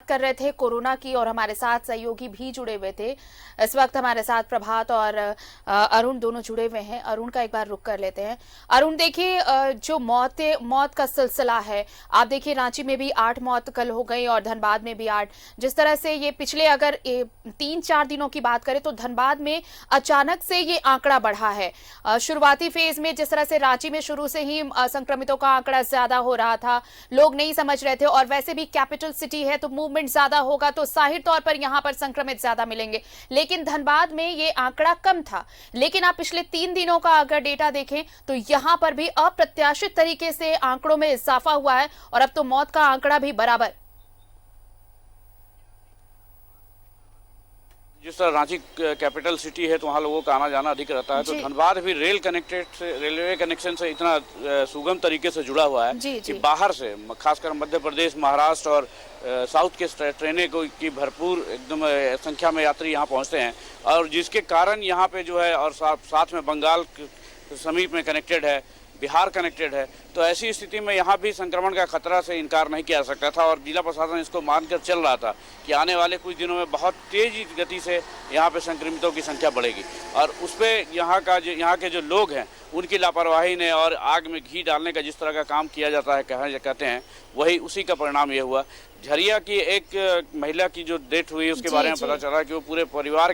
कर रहे थे कोरोना की और हमारे साथ सहयोगी भी जुड़े हुए थे। इस वक्त हमारे साथ प्रभात और अरुण दोनों जुड़े हुए हैं। अरुण का एक बार रुख कर लेते हैं। अरुण देखिए, जो मौत का सिलसिला है, आप देखिए रांची में भी 8 मौत कल हो गई और धनबाद में भी 8। जिस तरह से ये पिछले अगर 3-4 दिनों की बात करें तो धनबाद में अचानक से ये आंकड़ा बढ़ा है। शुरुआती फेज में जिस तरह से रांची में शुरू से ही संक्रमितों का आंकड़ा ज्यादा हो रहा था, लोग नहीं समझ रहे थे और वैसे भी कैपिटल सिटी है तो मूवमेंट ज्यादा होगा तो जाहिर तौर पर यहां पर संक्रमित ज्यादा मिलेंगे। लेकिन धनबाद में ये आंकड़ा कम था। लेकिन आप पिछले 3 दिनों का अगर डेटा देखें तो यहां पर भी अप्रत्याशित तरीके से आंकड़ों में इजाफा हुआ है और अब तो मौत का आंकड़ा भी बराबर। जिस तरह रांची कैपिटल सिटी है तो वहाँ लोगों का आना जाना अधिक रहता है, तो धनबाद भी रेलवे कनेक्शन से इतना सुगम तरीके से जुड़ा हुआ है कि बाहर से खासकर मध्य प्रदेश, महाराष्ट्र और साउथ के ट्रेनें की भरपूर एकदम संख्या में यात्री यहाँ पहुँचते हैं और जिसके कारण यहाँ पे जो है और साथ में बंगाल समीप में कनेक्टेड है, बिहार कनेक्टेड है, तो ऐसी स्थिति में यहाँ भी संक्रमण का खतरा से इनकार नहीं किया जा सकता था और जिला प्रशासन इसको मानकर चल रहा था कि आने वाले कुछ दिनों में बहुत तेज गति से यहाँ पे संक्रमितों की संख्या बढ़ेगी और उस पर यहाँ के जो लोग हैं उनकी लापरवाही ने और आग में घी डालने का जिस तरह का काम किया जाता है कहते हैं वही उसी का परिणाम ये हुआ। झरिया की एक महिला की जो डेथ हुई उसके बारे में पता चला कि वो पूरे परिवार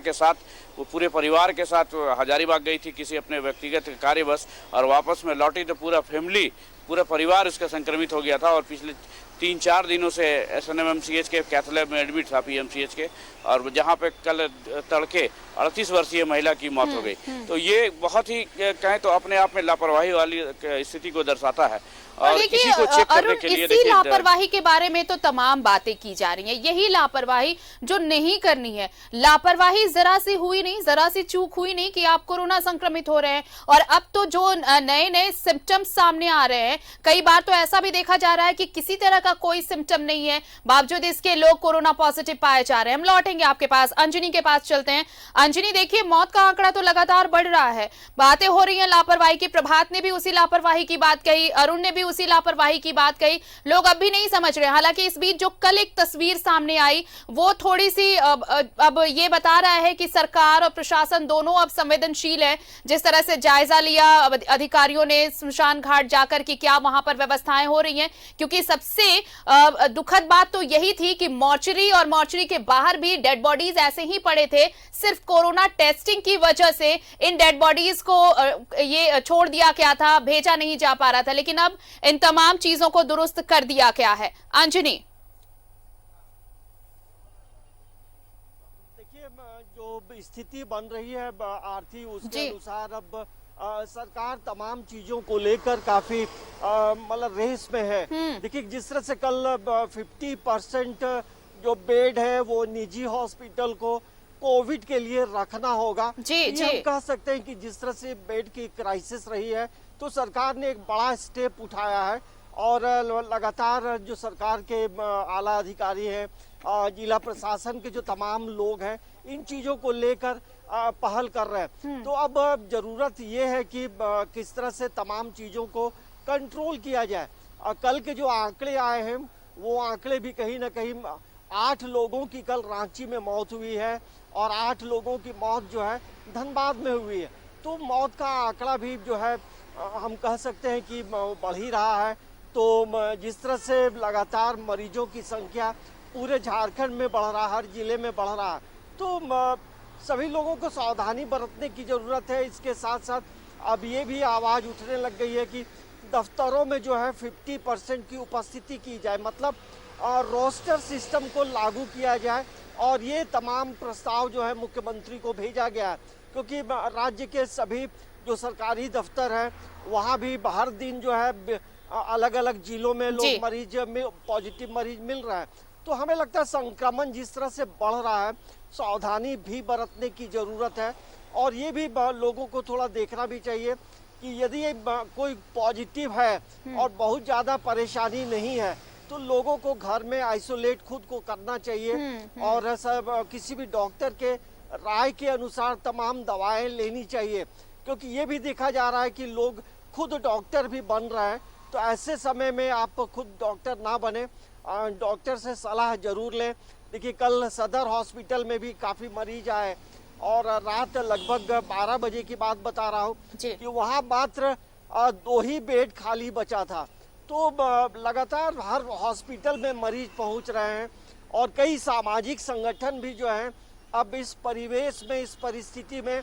के साथ हजारीबाग गई थी किसी अपने व्यक्तिगत कार्यवश और वापस में लौटी तो पूरा परिवार इसका संक्रमित हो गया था और पिछले 3-4 दिनों से SNMMCH के कैथ लैब में एडमिट था, PMCH के, और जहां पे कल तड़के 38 वर्षीय महिला की मौत हो गई। तो ये बहुत ही कहें तो अपने आप में लापरवाही वाली स्थिति को दर्शाता है। और देखिए अरुण, इसी लापरवाही के बारे में तो तमाम बातें की जा रही हैं। यही लापरवाही जो नहीं करनी है। लापरवाही जरा सी हुई नहीं, जरा सी चूक हुई नहीं कि आप कोरोना संक्रमित हो रहे हैं और अब तो जो नए सिम्टम्स सामने आ रहे हैं, कई बार तो ऐसा भी देखा जा रहा है कि किसी तरह का कोई सिम्टम नहीं है, बावजूद इसके लोग कोरोना पॉजिटिव पाए जा रहे हैं। हम लौटेंगे आपके पास, अंजनी के पास चलते हैं। अंजनी देखिए, मौत का आंकड़ा तो लगातार बढ़ रहा है, बातें हो रही है लापरवाही की। प्रभात ने भी उसी लापरवाही की बात कही, अरुण ने भी उसी लापरवाही की बात कही। लोग अब भी नहीं समझ रहे। हालांकि इस बीच जो कल एक तस्वीर सामने आई वो थोड़ी सी अब ये बता रहा है कि सरकार और प्रशासन दोनों अब संवेदनशील है। जिस तरह से जायजा लिया अधिकारियों ने स्मशान घाट जाकर कि क्या वहां पर व्यवस्थाएं हो रही हैं, क्योंकि सबसे दुखद बात तो यही थी कि मॉर्चरी और मॉर्चरी के बाहर भी डेड बॉडीज ऐसे ही पड़े थे। सिर्फ कोरोना टेस्टिंग की वजह से इन डेड बॉडीज को ये छोड़ दिया गया था, भेजा नहीं जा पा रहा था, लेकिन अब इन तमाम चीजों को दुरुस्त कर दिया गया है। अंजनी, देखिए जो स्थिति बन रही है आरती, उसके अनुसार अब सरकार तमाम चीजों को लेकर काफी मतलब रेस में है। देखिए जिस तरह से कल 50% जो बेड है वो निजी हॉस्पिटल को कोविड के लिए रखना होगा। हम कह सकते हैं कि जिस तरह से बेड की क्राइसिस रही है तो सरकार ने एक बड़ा स्टेप उठाया है और लगातार जो सरकार के आला अधिकारी हैं, जिला प्रशासन के जो तमाम लोग हैं, इन चीजों को लेकर पहल कर रहे हैं। तो अब जरूरत ये है कि किस तरह से तमाम चीजों को कंट्रोल किया जाए। कल के जो आंकड़े आए हैं वो आंकड़े भी कहीं ना कहीं 8 लोगों की कल रांची में मौत हुई है और 8 लोगों की मौत जो है धनबाद में हुई है। तो मौत का आंकड़ा भी जो है हम कह सकते हैं कि बढ़ ही रहा है। तो जिस तरह से लगातार मरीजों की संख्या पूरे झारखंड में बढ़ रहा है, हर जिले में बढ़ रहा है, तो सभी लोगों को सावधानी बरतने की जरूरत है। इसके साथ साथ अब ये भी आवाज़ उठने लग गई है कि दफ्तरों में जो है 50% की उपस्थिति की जाए, मतलब रोस्टर सिस्टम को लागू किया जाए और ये तमाम प्रस्ताव जो है मुख्यमंत्री को भेजा गया है, क्योंकि राज्य के सभी जो सरकारी दफ्तर हैं वहाँ भी हर दिन जो है अलग अलग जिलों में लोग पॉजिटिव मरीज मिल रहा है। तो हमें लगता है संक्रमण जिस तरह से बढ़ रहा है, सावधानी भी बरतने की जरूरत है और ये भी लोगों को थोड़ा देखना भी चाहिए कि यदि कोई पॉजिटिव है और बहुत ज्यादा परेशानी नहीं है तो लोगों को घर में आइसोलेट खुद को करना चाहिए और सब किसी भी डॉक्टर के राय के अनुसार तमाम दवाएं लेनी चाहिए, क्योंकि ये भी देखा जा रहा है कि लोग खुद डॉक्टर भी बन रहे हैं। तो ऐसे समय में आप खुद डॉक्टर ना बने डॉक्टर से सलाह जरूर लें। देखिए कल सदर हॉस्पिटल में भी काफ़ी मरीज आए और रात लगभग 12 बजे की बात बता रहा हूँ कि वहाँ मात्र 2 ही बेड खाली बचा था। तो लगातार हर हॉस्पिटल में मरीज पहुँच रहे हैं और कई सामाजिक संगठन भी जो हैं अब इस परिवेश में, इस परिस्थिति में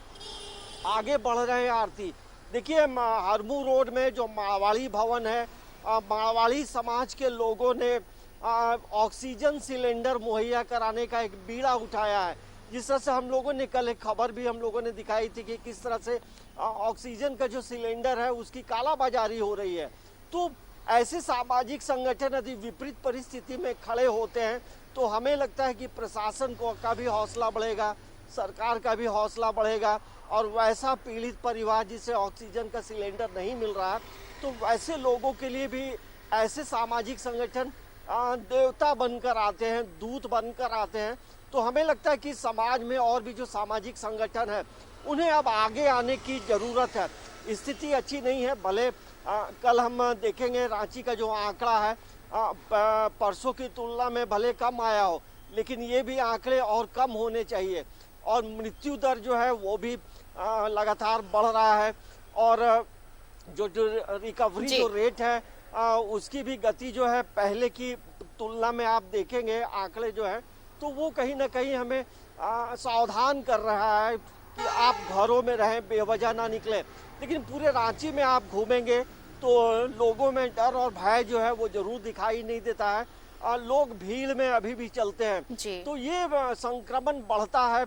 आगे बढ़ रहे हैं। आरती देखिए हरमू रोड में जो मारवाड़ी भवन है, मारवाड़ी समाज के लोगों ने ऑक्सीजन सिलेंडर मुहैया कराने का एक बीड़ा उठाया है। जिस तरह से हम लोगों ने कल एक खबर भी हम लोगों ने दिखाई थी कि किस तरह से ऑक्सीजन का जो सिलेंडर है उसकी कालाबाजारी हो रही है। तो ऐसे सामाजिक संगठन यदि विपरीत परिस्थिति में खड़े होते हैं तो हमें लगता है कि प्रशासन का भी हौसला बढ़ेगा, सरकार का भी हौसला बढ़ेगा और वैसा पीड़ित परिवार जिसे ऑक्सीजन का सिलेंडर नहीं मिल रहा, तो वैसे लोगों के लिए भी ऐसे सामाजिक संगठन देवता बनकर आते हैं, दूत बनकर आते हैं। तो हमें लगता है कि समाज में और भी जो सामाजिक संगठन है उन्हें अब आगे आने की ज़रूरत है। स्थिति अच्छी नहीं है, भले कल हम देखेंगे रांची का जो आंकड़ा है परसों की तुलना में भले कम आया हो, लेकिन ये भी आंकड़े और कम होने चाहिए और मृत्यु दर जो है वो भी लगातार बढ़ रहा है और जो रिकवरी जो रेट है उसकी भी गति जो है पहले की तुलना में आप देखेंगे आंकड़े जो है तो वो कहीं ना कहीं हमें सावधान कर रहा है कि आप घरों में रहें, बेवजह ना निकले। लेकिन पूरे रांची में आप घूमेंगे तो लोगों में डर और भय जो है वो जरूर दिखाई नहीं देता है। लोग भीड़ में अभी भी चलते हैं। तो ये संक्रमण बढ़ता है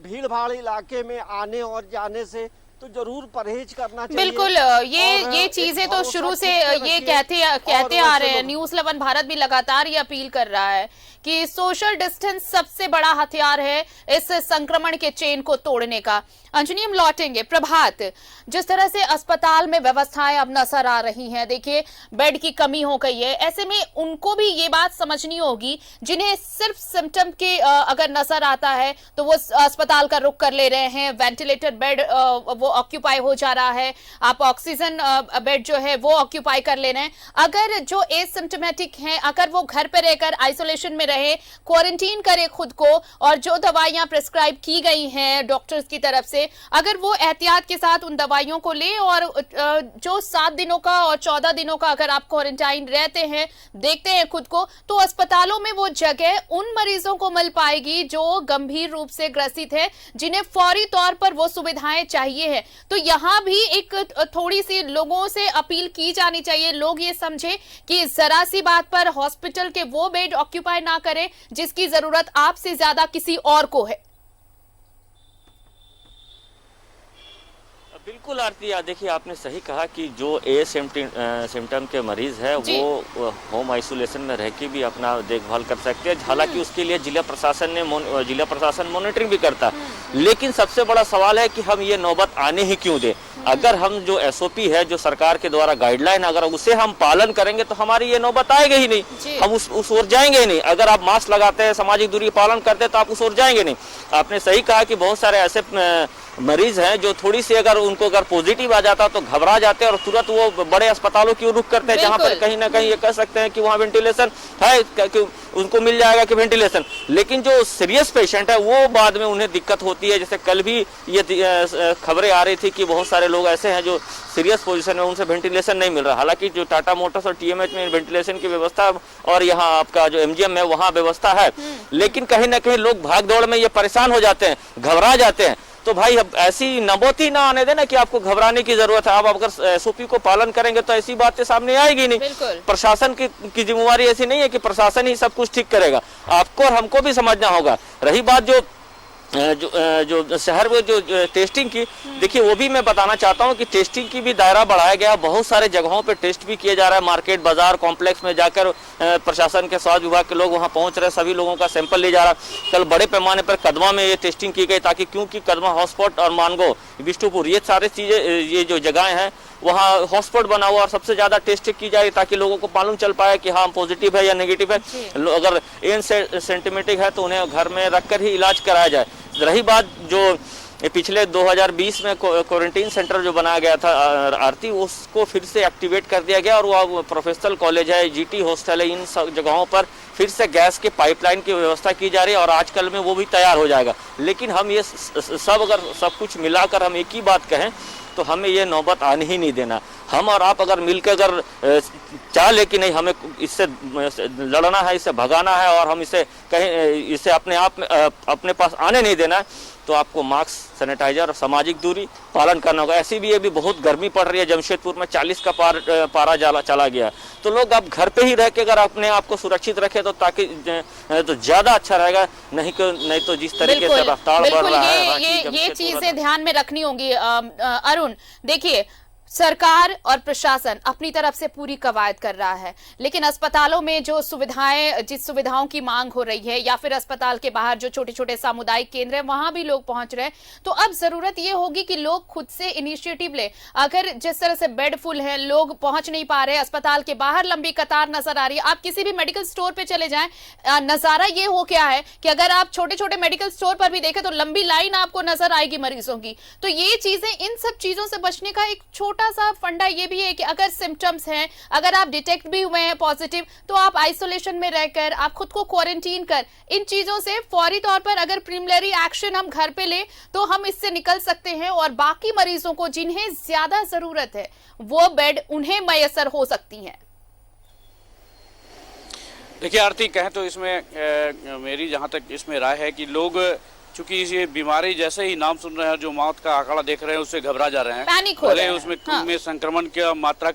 भीड़ भाड़ इलाके में आने और जाने से, तो जरूर परहेज करना चाहिए। बिल्कुल, ये चीजें तो शुरू से ये कहते आ रहे हैं। न्यूज़ 11 भारत भी लगातार ये अपील कर रहा है कि सोशल डिस्टेंस सबसे बड़ा हथियार है इस संक्रमण के चेन को तोड़ने का। अंजनी, हम लौटेंगे। प्रभात, जिस तरह से अस्पताल में व्यवस्थाएं अब नजर आ रही हैं, देखिए बेड की कमी हो गई है, ऐसे में उनको भी ये बात समझनी होगी जिन्हें सिर्फ सिम्टम के अगर नजर आता है तो वो अस्पताल का रुख कर ले रहे हैं, वेंटिलेटर बेड वो ऑक्यूपाई हो जा रहा है, आप ऑक्सीजन बेड जो है वो ऑक्यूपाई कर ले रहे हैं। अगर जो एसिम्टोमेटिक हैं, अगर वो घर पे रहकर आइसोलेशन में रहे, क्वारंटीन करे खुद को और जो दवाइयां प्रिस्क्राइब की गई हैं डॉक्टर्स की तरफ से, अगर वो एहतियात के साथ उन दवाइयों को ले और जो 7 दिनों का और 14 दिनों का अगर आप क्वारंटाइन रहते हैं, देखते हैं खुद को, तो अस्पतालों में वो जगह उन मरीजों को मिल पाएगी जो गंभीर रूप से ग्रसित है, जिन्हें फौरी तौर पर वो सुविधाएं चाहिए है। तो यहां भी एक थोड़ी सी लोगों से अपील की जानी चाहिए, लोग ये समझे कि जरा सी बात पर हॉस्पिटल के वो बेड ऑक्यूपाई ना करें जिसकी जरूरत आपसे ज्यादा किसी और को है। बिल्कुल आरती, देखिए आपने सही कहा कि जो सिम्टम के मरीज है वो होम आइसोलेशन में रह के भी अपना देखभाल कर सकते हैं। हालांकि उसके लिए जिला प्रशासन मॉनिटरिंग भी करता है, लेकिन सबसे बड़ा सवाल है कि हम ये नौबत आने ही क्यों दें। अगर हम जो SOP है, जो सरकार के द्वारा गाइडलाइन, अगर उसे हम पालन करेंगे तो हमारी ये नौबत आएगी ही नहीं, हम उस ओर जाएंगे ही नहीं। अगर आप मास्क लगाते हैं, सामाजिक दूरी पालन करते हैं, तो आप उस ओर जाएंगे नहीं। आपने सही कहा कि बहुत सारे ऐसे मरीज हैं जो थोड़ी सी अगर पॉजिटिव आ जाता तो घबरा जाते हैं और तुरंत वो बड़े अस्पतालों की रुख करते हैं, जहां पर कहीं ना कहीं ये कह सकते हैं कि वहां वेंटिलेशन है, कि उनको मिल जाएगा कि वेंटिलेशन। लेकिन जो सीरियस पेशेंट है वो बाद में उन्हें दिक्कत होती है। जैसे कल भी ये खबरें आ रही थी कि बहुत सारे लोग ऐसे हैं जो सीरियस पोजीशन में, उनसे वेंटिलेशन नहीं मिल रहा। हालांकि जो टाटा मोटर्स और TMH में वेंटिलेशन की व्यवस्था और यहाँ आपका जो MGM है वहाँ व्यवस्था है, लेकिन कहीं ना कहीं लोग भाग दौड़ में ये परेशान हो जाते हैं, घबरा जाते हैं। तो भाई अब ऐसी नौबत ना आने देना कि आपको घबराने की जरूरत है। आप अगर SOP को पालन करेंगे तो ऐसी बातें सामने आएगी नहीं। प्रशासन की जिम्मेवारी ऐसी नहीं है कि प्रशासन ही सब कुछ ठीक करेगा, आपको और हमको भी समझना होगा। रही बात जो शहर में जो टेस्टिंग की, देखिए वो भी मैं बताना चाहता हूं कि टेस्टिंग की भी दायरा बढ़ाया गया। बहुत सारे जगहों पे टेस्ट भी किया जा रहा है। मार्केट, बाजार, कॉम्प्लेक्स में जाकर प्रशासन के स्वास्थ्य विभाग के लोग वहां पहुंच रहे, सभी लोगों का सैंपल ले जा रहा। कल बड़े पैमाने पर कदमा में ये टेस्टिंग की गई, ताकि क्योंकि कदमा हॉटस्पॉट और मानगो, बिष्टुपुर, ये सारी चीजें, ये जो जगहें हैं वहाँ हॉटस्पॉट बना हुआ और सबसे ज्यादा टेस्ट की जाए ताकि लोगों को मालूम चल पाए कि हाँ पॉजिटिव है या नेगेटिव है। अगर एसिम्प्टोमेटिक है तो उन्हें घर में रखकर ही इलाज कराया जाए। रही बात जो पिछले 2020 में क्वारंटीन सेंटर जो बनाया गया था आरती, उसको फिर से एक्टिवेट कर दिया गया और वो प्रोफेशनल कॉलेज है, जीटी हॉस्टल है, इन सब जगहों पर फिर से गैस के पाइपलाइन की व्यवस्था की जा रही है और आजकल में वो भी तैयार हो जाएगा। लेकिन हम ये सब अगर सब कुछ मिलाकर हम एक ही बात कहें तो हमें ये नौबत आने ही नहीं देना। हम और आप अगर मिलकर अगर चाह ले कि नहीं हमें इससे लड़ना है, इससे भगाना है और हम इसे कहीं इसे अपने पास आने नहीं देना, तो आपको मास्क, सैनिटाइजर और सामाजिक दूरी पालन करना होगा। ऐसी भी अभी बहुत गर्मी पड़ रही है, जमशेदपुर में 40 का पारा चला गया। तो लोग अब घर पे ही रह के अगर अपने आप को सुरक्षित रखे तो ताकि तो ज्यादा अच्छा रहेगा, नहीं तो जिस तरीके से रफ्तार बढ़ रहा है ये चीजें ध्यान में रखनी होंगी। अरुण, देखिए सरकार और प्रशासन अपनी तरफ से पूरी कवायद कर रहा है, लेकिन अस्पतालों में जो सुविधाएं, जिस सुविधाओं की मांग हो रही है या फिर अस्पताल के बाहर जो छोटे छोटे सामुदायिक केंद्र हैं वहां भी लोग पहुंच रहे हैं। तो अब जरूरत ये होगी कि लोग खुद से इनिशिएटिव ले। अगर जिस तरह से बेड फुल है, लोग पहुंच नहीं पा रहे, अस्पताल के बाहर लंबी कतार नजर आ रही है। आप किसी भी मेडिकल स्टोर पे चले जाएं, नजारा ये हो क्या है कि अगर आप छोटे छोटे मेडिकल स्टोर पर भी देखें तो लंबी लाइन आपको नजर आएगी मरीजों की। तो ये चीजें, इन सब चीजों से बचने का एक छोटा सा फंडा ये भी है कि अगर सिम्टम्स हैं, अगर आप डिटेक्ट भी हुए हैं पॉजिटिव, तो आप आइसोलेशन में रहकर आप खुद को क्वारंटीन कर, इन चीजों से फौरी तौर पर अगर प्रीलिमिनरी एक्शन हम घर पे ले तो हम इससे निकल सकते हैं और बाकी मरीजों को जिन्हें ज्यादा जरूरत है वो बेड उन्हें मयसर हो सकती है। देखिए आरती, कहें तो इसमें मेरी जहां तक इसमें राय है कि लोग चूंकि ये बीमारी जैसे ही नाम सुन रहे हैं, जो मौत का आंकड़ा देख रहे हैं उससे घबरा जा रहे हैं, पैनिक हो रहे हैं। उसमें में संक्रमण की मात्रा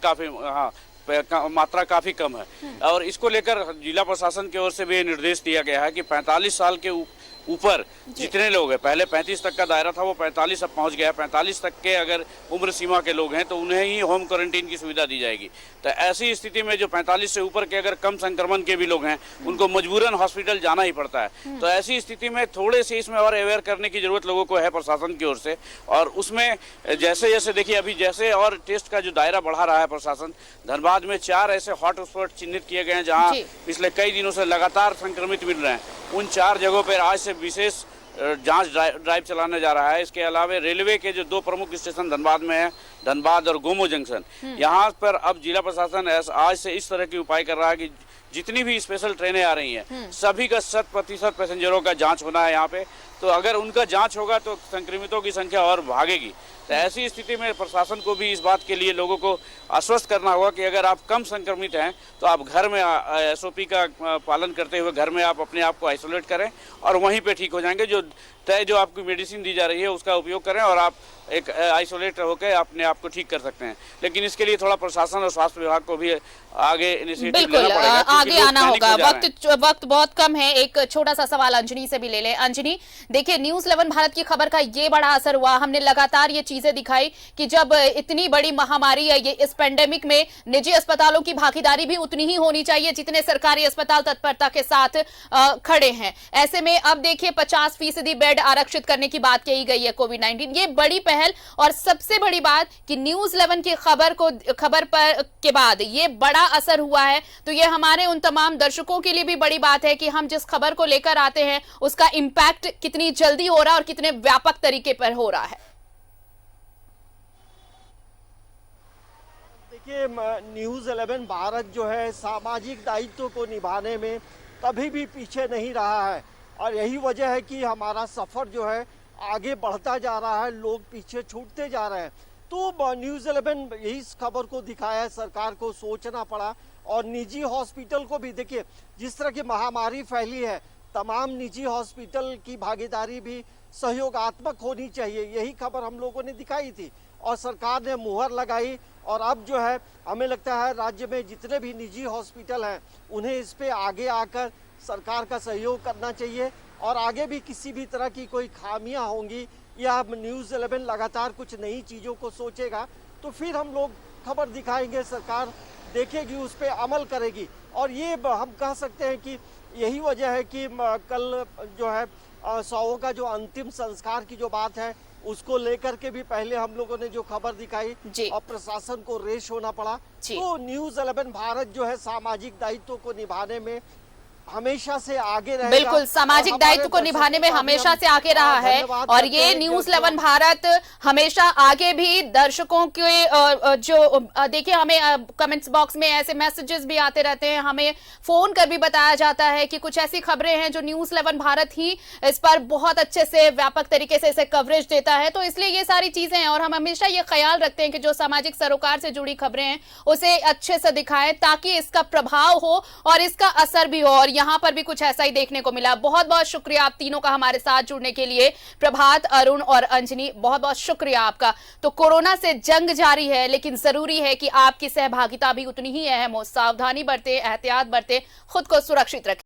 काफी कम है और इसको लेकर जिला प्रशासन की ओर से भी निर्देश दिया गया है कि 45 साल के ऊपर जितने लोग हैं, पहले 35 तक का दायरा था वो 45 अब पहुंच गया है, 45 तक के अगर उम्र सीमा के लोग हैं तो उन्हें ही होम क्वारंटीन की सुविधा दी जाएगी। तो ऐसी स्थिति में जो 45 से ऊपर के अगर कम संक्रमण के भी लोग हैं उनको मजबूरन हॉस्पिटल जाना ही पड़ता है। तो ऐसी स्थिति में थोड़े से इसमें और अवेयर करने की जरूरत लोगों को है प्रशासन की ओर से। और उसमें जैसे जैसे देखिए अभी जैसे और टेस्ट का जो दायरा बढ़ा रहा है प्रशासन, धनबाद में 4 ऐसे हॉटस्पॉट चिन्हित किए गए हैं जहाँ पिछले कई दिनों से लगातार संक्रमित मिल रहे हैं। उन 4 जगहों पर आज से विशेष जांच ड्राइव चलाने जा रहा है। इसके अलावा रेलवे के जो 2 प्रमुख स्टेशन धनबाद में है, धनबाद और गोमो जंक्शन, यहाँ पर अब जिला प्रशासन आज से इस तरह की उपाय कर रहा है कि जितनी भी स्पेशल ट्रेनें आ रही हैं सभी का 100% पैसेंजरों का जांच होना है यहाँ पे। तो अगर उनका जांच होगा तो संक्रमितों की संख्या और भागेगी। तो ऐसी स्थिति में प्रशासन को भी इस बात के लिए लोगों को आश्वस्त करना होगा कि अगर आप कम संक्रमित हैं तो आप घर में SOP का पालन करते हुए घर में आप अपने आप को आइसोलेट करें और वहीं पे ठीक हो जाएंगे। जो आपकी मेडिसिन दी जा रही है उसका उपयोग करें और आप एक आइसोलेट होकर अपने आप को ठीक कर सकते हैं। लेकिन इसके लिए थोड़ा प्रशासन और स्वास्थ्य विभाग को भी आगे इनिशिएटिव लेना पड़ेगा, आगे आना होगा। वक्त बहुत कम है। एक छोटा सा सवाल अंजनी से भी ले लें। अंजनी, देखिए न्यूज़ 11 भारत की खबर का ये बड़ा असर हुआ। हमने लगातार ये चीजें दिखाई कि जब इतनी बड़ी महामारी है, ये इस पेंडेमिक में निजी अस्पतालों की भागीदारी भी उतनी ही होनी चाहिए जितने सरकारी अस्पताल तत्परता के साथ खड़े हैं। ऐसे में अब देखिए 50% बेड आरक्षित करने की बात कही गई है। कोविड-19 ये बड़ी पहल और सबसे बड़ी बात कि न्यूज़ 11 की खबर पर के बाद ये बड़ा असर हुआ है। तो ये हमारे उन तमाम दर्शकों के लिए भी बड़ी बात है कि हम जिस खबर को लेकर आते हैं उसका इंपैक्ट कितनी जल्दी हो रहा है और कितने व्यापक तरीके पर हो रहा है। देखिए न्यूज़ 11 भारत जो है सामाजिक दायित्व को निभाने में कभी भी पीछे नहीं रहा है और यही वजह है कि हमारा सफर जो है आगे बढ़ता जा रहा है, लोग पीछे छूटते जा रहे हैं। तो न्यूज़ 11 यही इस खबर को दिखाया है। सरकार को सोचना पड़ा और निजी हॉस्पिटल को भी, देखिए जिस तरह की महामारी फैली है तमाम निजी हॉस्पिटल की भागीदारी भी सहयोगात्मक होनी चाहिए। यही खबर हम लोगों ने दिखाई थी और सरकार ने मुहर लगाई और अब जो है हमें लगता है राज्य में जितने भी निजी हॉस्पिटल हैं उन्हें इस पे आगे आकर सरकार का सहयोग करना चाहिए और आगे भी किसी भी तरह की कोई खामियां होंगी या न्यूज़ 11 लगातार कुछ नई चीज़ों को सोचेगा तो फिर हम लोग खबर दिखाएंगे, सरकार देखेगी, उस पर अमल करेगी। और ये हम कह सकते हैं कि यही वजह है कि कल जो है 100 का जो अंतिम संस्कार की जो बात है उसको लेकर के भी पहले हम लोगों ने जो खबर दिखाई और प्रशासन को रेश होना पड़ा। तो न्यूज़ 11 भारत जो है सामाजिक दायित्व को निभाने में हमेशा से आगे रहेगा। बिल्कुल, सामाजिक दायित्व को निभाने में हमेशा से आगे रहा है और ये न्यूज 11 भारत हमेशा आगे भी दर्शकों के जो देखिए, हमें कमेंट्स बॉक्स में ऐसे मैसेजेस भी आते रहते हैं, हमें फोन कर भी बताया जाता है कि कुछ ऐसी खबरें हैं जो न्यूज 11 भारत ही इस पर बहुत अच्छे से व्यापक तरीके से इसे कवरेज देता है। तो इसलिए ये सारी चीजें हैं और हम हमेशा ये ख्याल रखते हैं कि जो सामाजिक सरोकार से जुड़ी खबरें हैं उसे अच्छे से दिखाएं ताकि इसका प्रभाव हो और इसका असर भी हो। और यहां पर भी कुछ ऐसा ही देखने को मिला। बहुत बहुत शुक्रिया आप तीनों का हमारे साथ जुड़ने के लिए। प्रभात, अरुण और अंजनी, बहुत बहुत शुक्रिया आपका। तो कोरोना से जंग जारी है, लेकिन जरूरी है कि आपकी सहभागिता भी उतनी ही अहम हो। सावधानी बरतें, एहतियात बरतें, खुद को सुरक्षित रखें।